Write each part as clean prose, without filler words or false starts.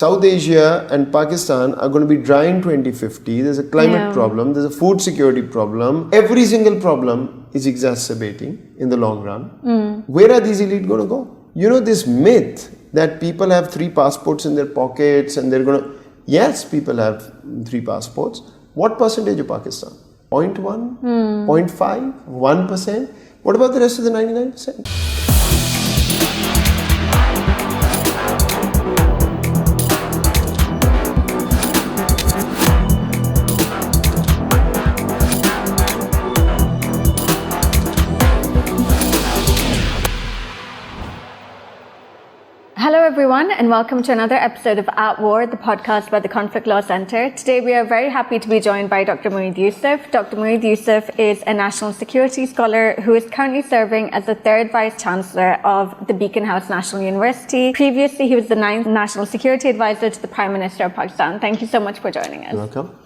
South Asia and Pakistan are going to be dry in 2050. There's a climate problem. There's a food security problem. Every single problem is exacerbating in the long run. Where are these elite going to go? You know, this myth that people have 3 passports in their pockets and they're going to... Yes, people have 3 passports. What percentage of Pakistan? 0.1? 0.5? 1%? What about the rest of the 99%? Hello everyone and welcome to another episode of At War, the podcast by the Conflict Law Center. Today we are very happy to be joined by Dr. Moeed Yusuf. Dr. Moeed Yusuf is a national security scholar who is currently serving as the 3rd Vice Chancellor of the Beaconhouse National University. Previously he was the 9th National Security Advisor to the Prime Minister of Pakistan. Thank you so much for joining us. You're welcome.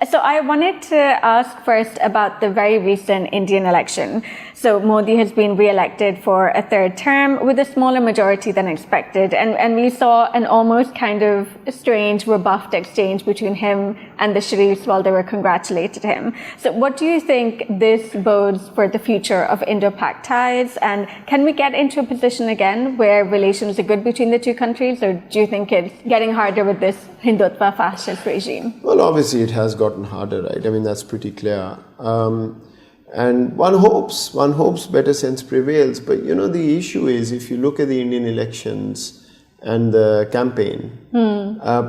So I wanted to ask first about the very recent Indian election. So Modi has been re-elected for a 3rd term with a smaller majority than expected. And we saw an almost kind of strange, rebuffed exchange between him and the Sharifs while they were congratulated him. So what do you think this bodes for the future of Indo-Pak ties? And can we get into a position again where relations are good between the two countries? Or do you think it's getting harder with this Hindutva fascist regime? Well, obviously it has gotten harder, right? I mean, that's pretty clear. And one hopes better sense prevails. But, you know, the issue is, if you look at the Indian elections and the campaign,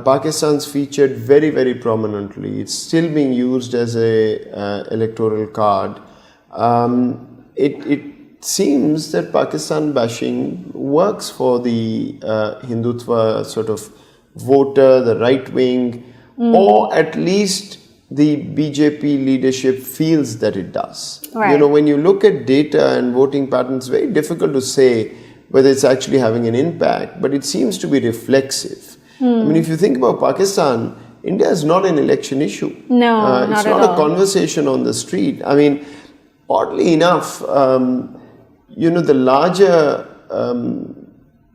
Pakistan's featured very, very prominently. It's still being used as a electoral card. It seems that Pakistan bashing works for the Hindutva sort of voter, the right wing, or at least the BJP leadership feels that it does. Right. You know, when you look at data and voting patterns, very difficult to say whether it's actually having an impact, but it seems to be reflexive. I mean, if you think about Pakistan, India is not an election issue. No, not at all. It's not a conversation on the street. I mean, oddly enough, you know, the larger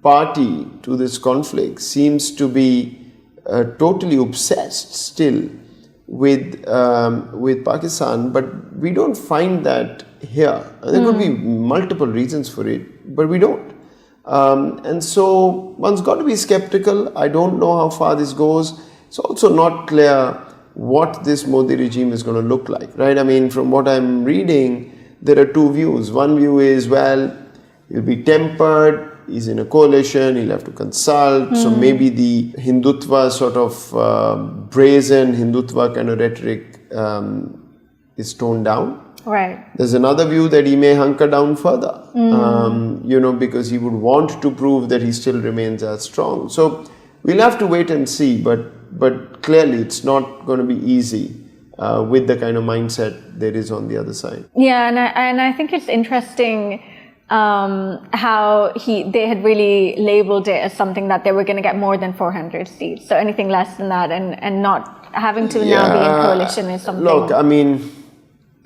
party to this conflict seems to be totally obsessed still with Pakistan, but we don't find that here. There could be multiple reasons for it, but we don't. And so one's got to be skeptical. I don't know how far this goes. It's also not clear what this Modi regime is going to look like, right? I mean, from what I'm reading, there are 2 views. One view is, well, he'll be tempered. He's in a coalition, he'll have to consult. So maybe the Hindutva sort of brazen Hindutva kind of rhetoric is toned down. Right. There's another view that he may hunker down further, you know, because he would want to prove that he still remains as strong. So we'll have to wait and see, but clearly it's not going to be easy with the kind of mindset there is on the other side. Yeah, and I think it's interesting how they had really labeled it as something that they were going to get more than 400 seats. So anything less than that and not having to now be in coalition is something. Look, I mean,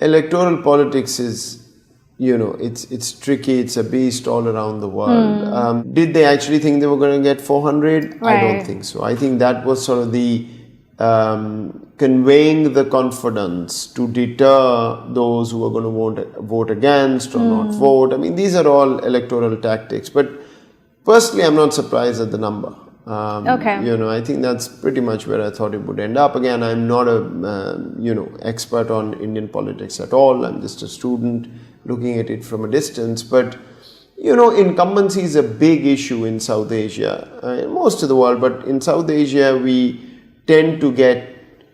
electoral politics is, you know, it's tricky. It's a beast all around the world. Did they actually think they were going to get 400? Right. I don't think so. I think that was sort of the conveying the confidence to deter those who are going to vote against or not vote. I mean, these are all electoral tactics. But personally, I'm not surprised at the number. Okay. You know, I think that's pretty much where I thought it would end up. Again, I'm not a you know, expert on Indian politics at all. I'm just a student looking at it from a distance. But you know, incumbency is a big issue in South Asia, in most of the world. But in South Asia, we tend to get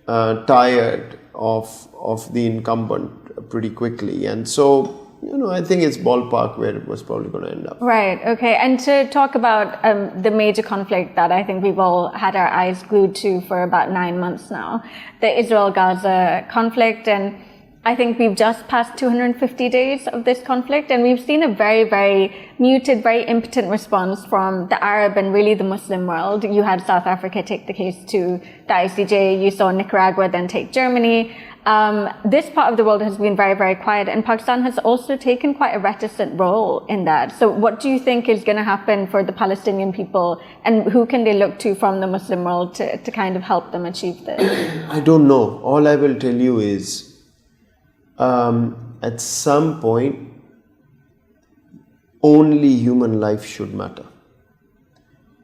tired of the incumbent pretty quickly. And so, you know, I think it's ballpark where it was probably going to end up. Right, okay. And to talk about the major conflict that I think we've all had our eyes glued to for about 9 months now, the Israel-Gaza conflict. And I think we've just passed 250 days of this conflict, and we've seen a very, very muted, very impotent response from the Arab and really the Muslim world. You had South Africa take the case to the ICJ. You saw Nicaragua then take Germany. this part of the world has been very, very quiet, and Pakistan has also taken quite a reticent role in that. So what do you think is going to happen for the Palestinian people, and who can they look to from the Muslim world to kind of help them achieve this? I don't know. All I will tell you is, at some point, only human life should matter.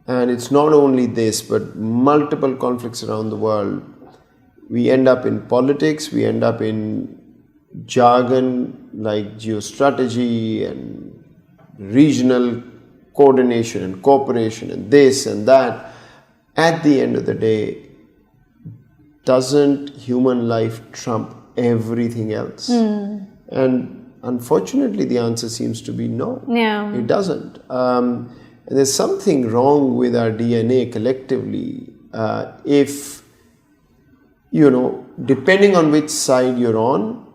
And it's not only this, but multiple conflicts around the world. We end up in politics, we end up in jargon like geostrategy and regional coordination and cooperation and this and that. At the end of the day, doesn't human life trump everything else? And unfortunately, the answer seems to be no. Yeah. It doesn't. And there's something wrong with our DNA collectively if, depending on which side you're on,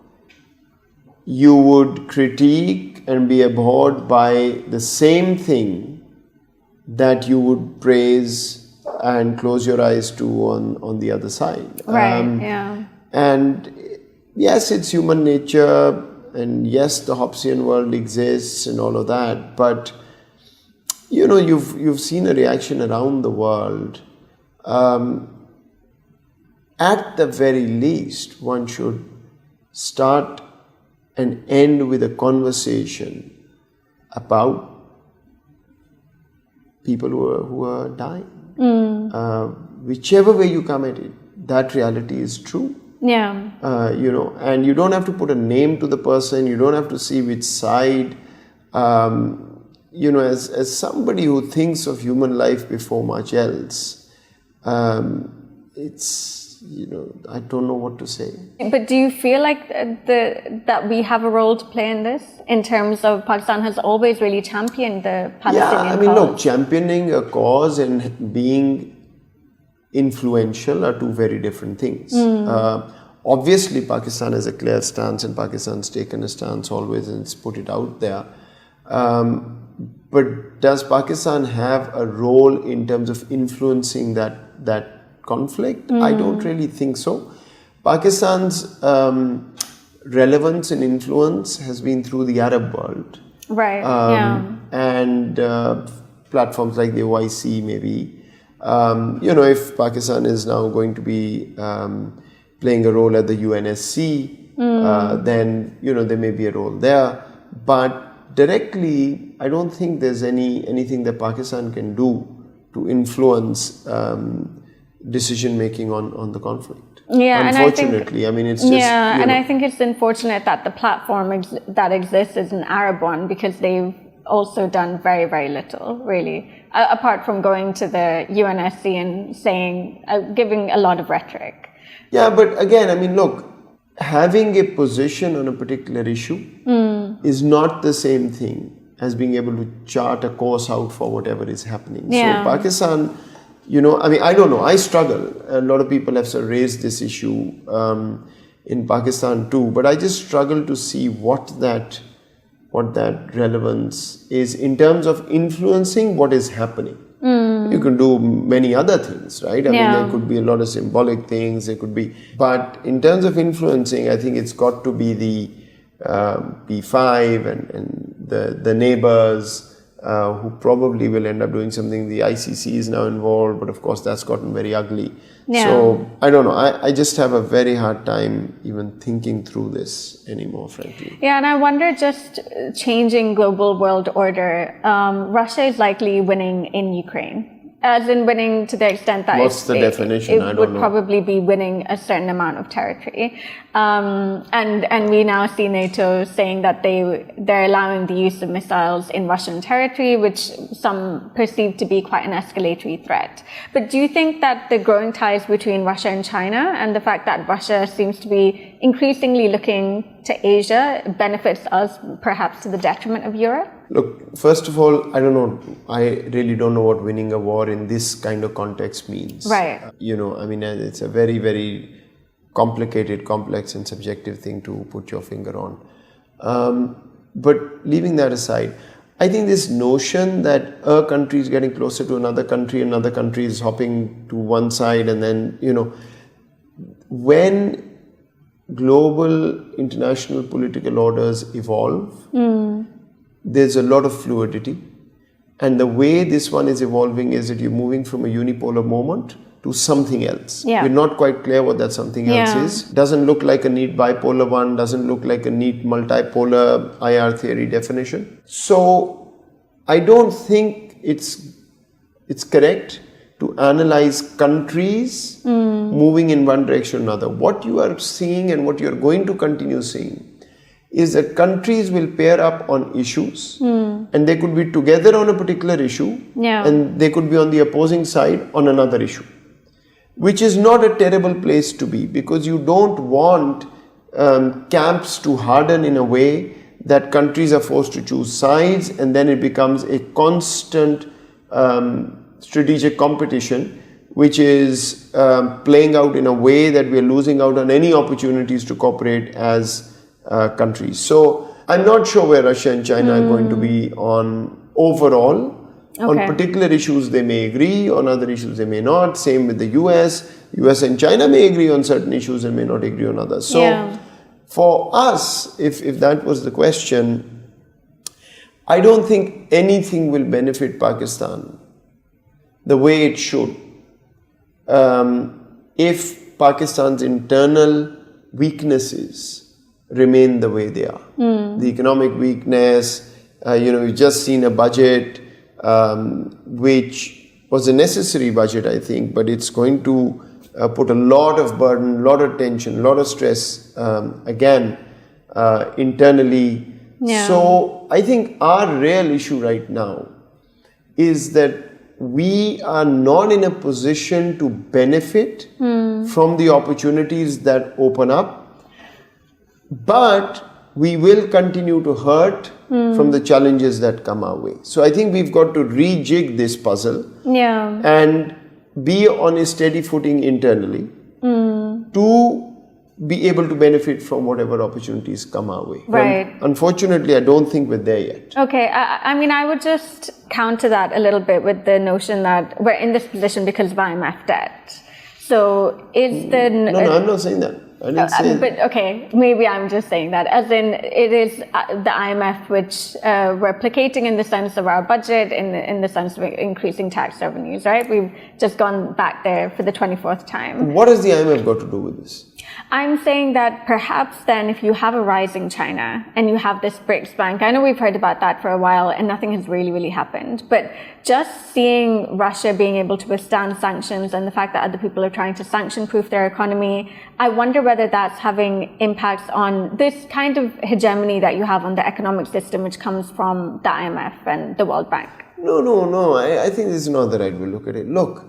you would critique and be abhorred by the same thing that you would praise and close your eyes to on the other side. Right, yeah. And yes, it's human nature, and yes, the Hobbesian world exists and all of that, but you've seen a reaction around the world. At the very least, one should start and end with a conversation about people who are dying. Whichever way you come at it, that reality is true. Yeah. And you don't have to put a name to the person. You don't have to see which side. As somebody who thinks of human life before much else, it's, I don't know what to say. But do you feel like that we have a role to play in this, in terms of Pakistan has always really championed the Palestinian cause? Look, championing a cause and being influential are two very different things. Obviously, Pakistan has a clear stance, and Pakistan's taken a stance always and it's put it out there. But does Pakistan have a role in terms of influencing that conflict? I don't really think so. Pakistan's relevance and influence has been through the Arab world. Right, And platforms like the OIC maybe. If Pakistan is now going to be playing a role at the UNSC, then, there may be a role there. But directly, I don't think there's anything that Pakistan can do to influence decision making on the conflict. Yeah, unfortunately, it's just. Yeah, and I think it's unfortunate that the platform that exists is an Arab one, because they've also done very, very little, really, apart from going to the UNSC and saying, giving a lot of rhetoric. Yeah, but again, look, having a position on a particular issue is not the same thing as being able to chart a course out for whatever is happening. Yeah. So Pakistan, I don't know, I struggle. A lot of people have sort of raised this issue in Pakistan too, but I just struggle to see what that relevance is in terms of influencing what is happening. You can do many other things, right? There could be a lot of symbolic things, there could be, but in terms of influencing, I think it's got to be the P5 and the neighbors who probably will end up doing something. The ICC is now involved, but of course that's gotten very ugly. Yeah. So I don't know. I just have a very hard time even thinking through this anymore, frankly. Yeah, and I wonder, just changing global world order, Russia is likely winning in Ukraine. As in winning to the extent that what's the definition? I don't know. It would probably be winning a certain amount of territory, and we now see NATO saying that they're allowing the use of missiles in Russian territory, which some perceive to be quite an escalatory threat. But do you think that the growing ties between Russia and China, and the fact that Russia seems to be increasingly looking to Asia, benefits us perhaps to the detriment of Europe? Look, first of all, I don't know. I really don't know what winning a war in this kind of context means. Right. It's a very, very complicated, complex and subjective thing to put your finger on. But leaving that aside, I think this notion that a country is getting closer to another country is hopping to one side, and then, when global international political orders evolve, there's a lot of fluidity. And the way this one is evolving is that you're moving from a unipolar moment to something else. Yeah. We're not quite clear what that something else is. Doesn't look like a neat bipolar one, doesn't look like a neat multipolar IR theory definition. So I don't think it's correct to analyze countries moving in one direction or another. What you are seeing and what you're going to continue seeing is that countries will pair up on issues and they could be together on a particular issue and they could be on the opposing side on another issue, which is not a terrible place to be, because you don't want camps to harden in a way that countries are forced to choose sides and then it becomes a constant strategic competition, which is playing out in a way that we are losing out on any opportunities to cooperate as countries. So I'm not sure where Russia and China are going to be on overall. On particular issues they may agree, on other issues they may not. Same with the US. US and China may agree on certain issues and may not agree on others. So for us, if that was the question, I don't think anything will benefit Pakistan the way it should if Pakistan's internal weaknesses remain the way they are. The economic weakness, we've just seen a budget which was a necessary budget, I think, but it's going to put a lot of burden, a lot of tension, a lot of stress again internally. So I think our real issue right now is that we are not in a position to benefit from the opportunities that open up, but we will continue to hurt from the challenges that come our way. So I think we've got to rejig this puzzle and be on a steady footing internally to be able to benefit from whatever opportunities come our way. Right. And unfortunately, I don't think we're there yet. Okay, I mean, I would just counter that a little bit with the notion that we're in this position because of IMF debt. So is the... No, I'm not saying that. I didn't say but okay, maybe I'm just saying that. As in, it is the IMF which we're placating in the sense of our budget, in the sense of increasing tax revenues, right? We've just gone back there for the 24th time. What has the IMF got to do with this? I'm saying that perhaps then if you have a rising China and you have this BRICS bank, I know we've heard about that for a while and nothing has really happened, but just seeing Russia being able to withstand sanctions and the fact that other people are trying to sanction-proof their economy, I wonder whether that's having impacts on this kind of hegemony that you have on the economic system, which comes from the IMF and the World Bank. No. I think this is not the right way to look at it. Look,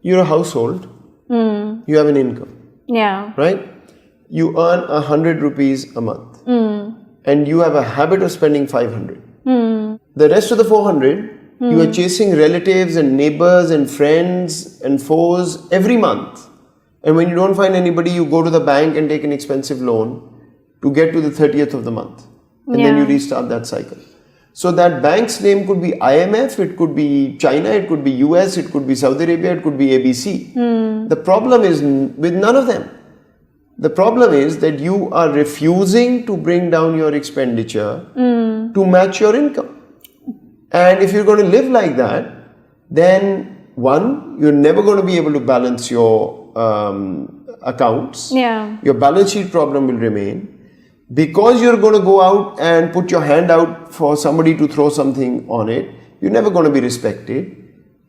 you're a household. You have an income. Yeah. Right? You earn 100 rupees a month. And you have a habit of spending 500. The rest of the 400, you are chasing relatives and neighbors and friends and foes every month. And when you don't find anybody, you go to the bank and take an expensive loan to get to the 30th of the month. And then you restart that cycle. So that bank's name could be IMF, it could be China, it could be US, it could be Saudi Arabia, it could be ABC. The problem is with none of them. The problem is that you are refusing to bring down your expenditure to match your income. And if you're going to live like that, then one, you're never going to be able to balance your accounts. Your balance sheet problem will remain. Because you're going to go out and put your hand out for somebody to throw something on it, you're never going to be respected.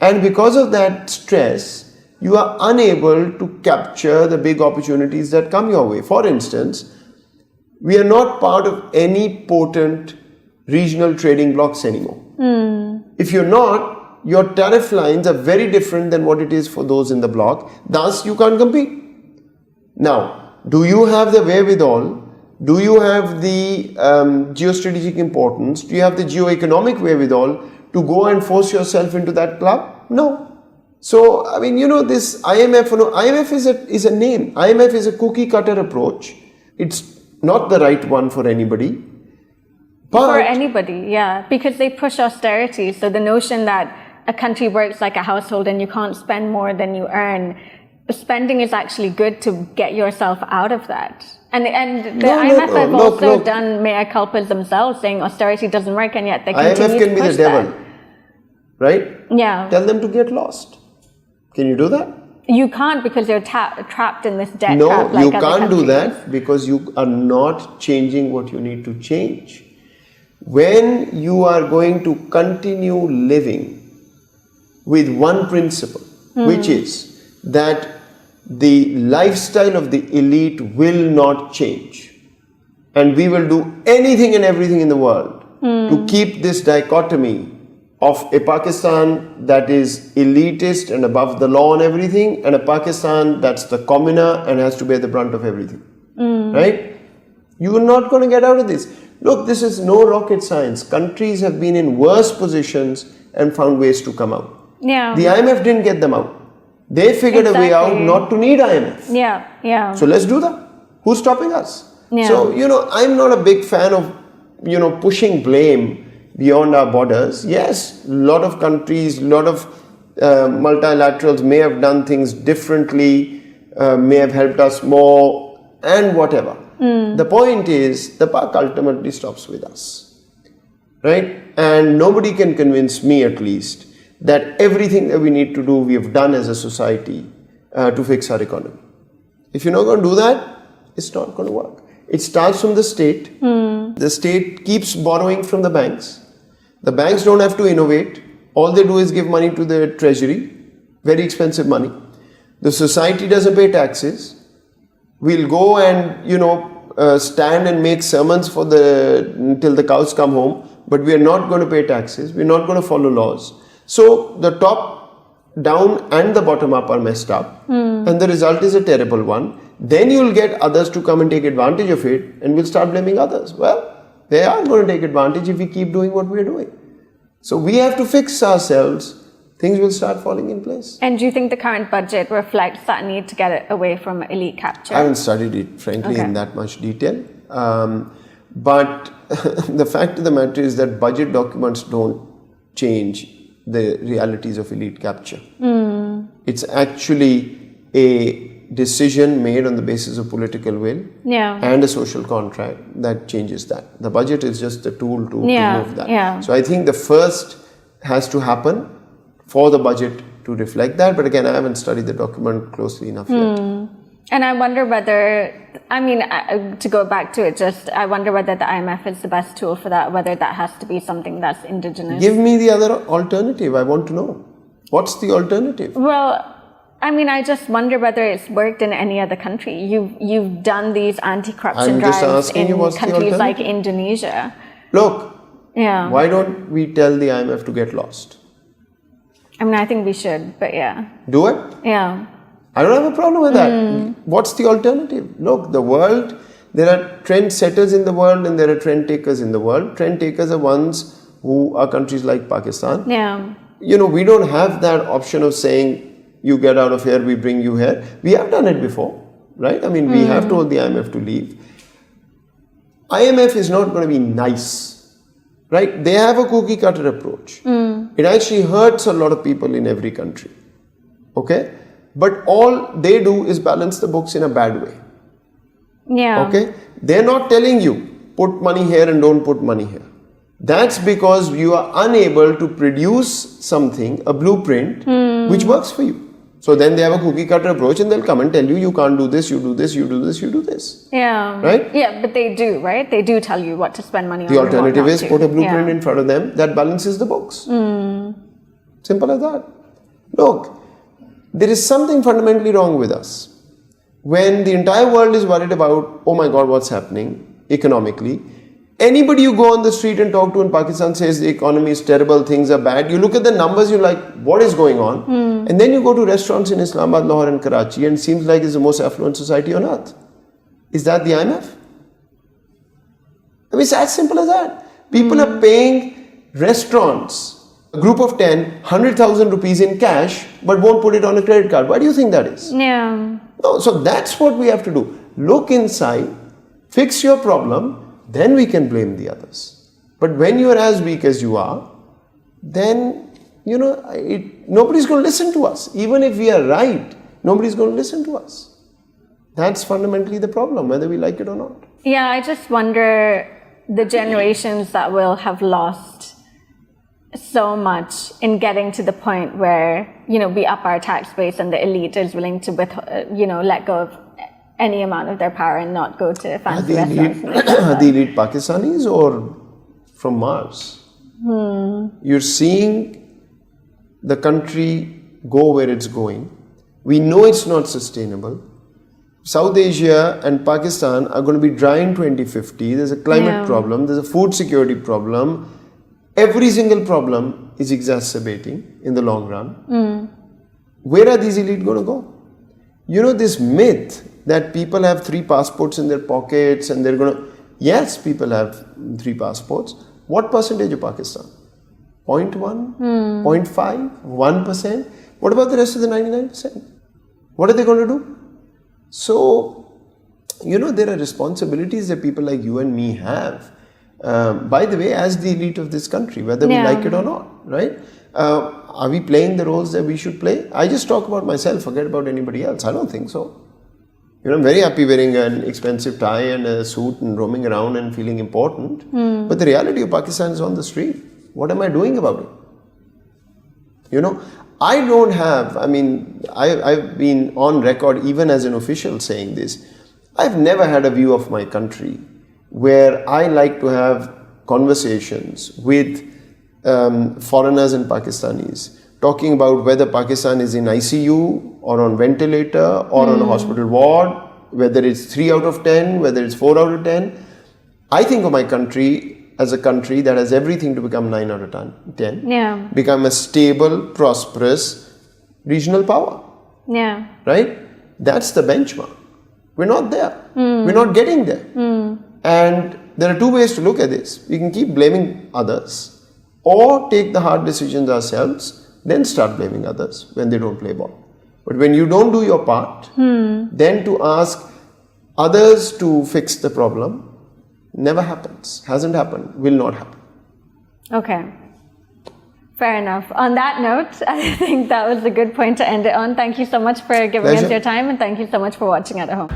And because of that stress, you are unable to capture the big opportunities that come your way. For instance, we are not part of any potent regional trading blocs anymore. If you're not, your tariff lines are very different than what it is for those in the bloc. Thus, you can't compete. Now, do you have the wherewithal? Do you have the geostrategic importance? Do you have the geoeconomic wherewithal to go and force yourself into that club? No. So, I mean, this IMF, IMF is a name. IMF is a cookie cutter approach. It's not the right one for anybody. But for anybody, yeah, because they push austerity. So the notion that a country works like a household and you can't spend more than you earn, spending is actually good to get yourself out of that. And the IMF have also done mea culpas themselves, saying austerity doesn't work, and yet they continue IMF can to be push the devil, that. right? Yeah. Tell them to get lost. Can you do that? You can't, because you're trapped in this debt No, trap like you other can't do countries. that because you are not changing what you need to change. When you are going to continue living with one principle, which is that the lifestyle of the elite will not change, and we will do anything and everything in the world to keep this dichotomy of a Pakistan that is elitist and above the law and everything, and a Pakistan that's the commoner and has to bear the brunt of everything. Right? You are not going to get out of this. Look, this is no rocket science. Countries have been in worse positions and found ways to come out. Yeah. The IMF didn't get them out. They figured a way out not to need IMF. Yeah, yeah. So let's do that. Who's stopping us? Yeah. So, I'm not a big fan of, pushing blame beyond our borders. Yes, a lot of countries, a lot of multilaterals may have done things differently, may have helped us more, and whatever. The point is, the buck ultimately stops with us, right? And nobody can convince me, at least, that everything that we need to do, we have done as a society to fix our economy. If you're not going to do that, it's not going to work. It starts from the state. The state keeps borrowing from the banks. The banks don't have to innovate. All they do is give money to the treasury, very expensive money. The society doesn't pay taxes. We'll go and, stand and make sermons until the cows come home, but we are not going to pay taxes. We're not going to follow laws. So the top down and the bottom up are messed up, and the result is a terrible one. Then you'll get others to come and take advantage of it, and we'll start blaming others. Well, they are going to take advantage if we keep doing what we're doing. So we have to fix ourselves. Things will start falling in place. And do you think the current budget reflects that need to get it away from elite capture? I haven't studied it, frankly, in that much detail. But the fact of the matter is that budget documents don't change the realities of elite capture. It's actually a decision made on the basis of political will and a social contract that changes that. The budget is just a tool to remove that. So I think the first has to happen for the budget to reflect that. But again, I haven't studied the document closely enough yet. And I wonder whether, to go back to it, I wonder whether the IMF is the best tool for that, whether that has to be something that's indigenous. Give me the other alternative. I want to know. What's the alternative? Well, I just wonder whether it's worked in any other country. You've done these anti-corruption drives in countries like Indonesia. Look, why don't we tell the IMF to get lost? I think we should, but Do it? Yeah. I don't have a problem with that. What's the alternative? Look, the world, there are trend setters in the world and there are trend takers in the world. Trend takers are ones who are countries like Pakistan. Yeah. We don't have that option of saying, you get out of here, we bring you here. We have done it before, right? We have told the IMF to leave. IMF is not going to be nice, right? They have a cookie cutter approach. It actually hurts a lot of people in every country, okay? But all they do is balance the books in a bad way. Yeah. Okay? They're not telling you, put money here and don't put money here. That's because you are unable to produce something, a blueprint, which works for you. So then they have a cookie cutter approach and they'll come and tell you, you can't do this, you do this, you do this, you do this. Yeah. Right? Yeah, but they do, right? They do tell you what to spend money on. The alternative is put a blueprint Yeah. in front of them that balances the books. Simple as that. Look, there is something fundamentally wrong with us. When the entire world is worried about, oh my God, what's happening economically, anybody you go on the street and talk to in Pakistan says the economy is terrible, things are bad. You look at the numbers, you're like, what is going on? And then you go to restaurants in Islamabad, Lahore and Karachi and it seems like it's the most affluent society on earth. Is that the IMF? It's as simple as that. People are paying restaurants, a group of 10, 100,000 rupees in cash, but won't put it on a credit card. Why do you think that is? Yeah. No, so that's what we have to do. Look inside, fix your problem, then we can blame the others. But when you are as weak as you are, then, nobody's going to listen to us. Even if we are right, nobody's going to listen to us. That's fundamentally the problem, whether we like it or not. Yeah, I just wonder the generations that will have lost so much in getting to the point where, we up our tax base and the elite is willing to, let go of any amount of their power and not go to fancy restaurants. Are the elite Pakistanis or from Mars? You're seeing the country go where it's going. We know it's not sustainable. South Asia and Pakistan are going to be dry in 2050. There's a climate problem. There's a food security problem. Every single problem is exacerbating in the long run. Where are these elite going to go? This myth that people have 3 passports in their pockets and they're going to... Yes, people have 3 passports. What percentage of Pakistan? 0.1? 0.5? 1%? What about the rest of the 99%? What are they going to do? So, there are responsibilities that people like you and me have. By the way, as the elite of this country, whether we like it or not, right? Are we playing the roles that we should play? I just talk about myself, forget about anybody else. I don't think so. I'm very happy wearing an expensive tie and a suit and roaming around and feeling important. But the reality of Pakistan is on the street. What am I doing about it? I don't have, I've been on record even as an official saying this. I've never had a view of my country where I like to have conversations with foreigners and Pakistanis talking about whether Pakistan is in ICU or on ventilator or on a hospital ward, whether it's 3 out of 10, whether it's 4 out of 10. I think of my country as a country that has everything to become 9 out of 10. Become a stable, prosperous regional power. Right? That's the benchmark. We're not there. We're not getting there. And there are 2 ways to look at this. We can keep blaming others or take the hard decisions ourselves, then start blaming others when they don't play ball. But when you don't do your part, then to ask others to fix the problem never happens, hasn't happened, will not happen. Okay. Fair enough. On that note, I think that was a good point to end it on. Thank you so much for giving us your time, and thank you so much for watching at home.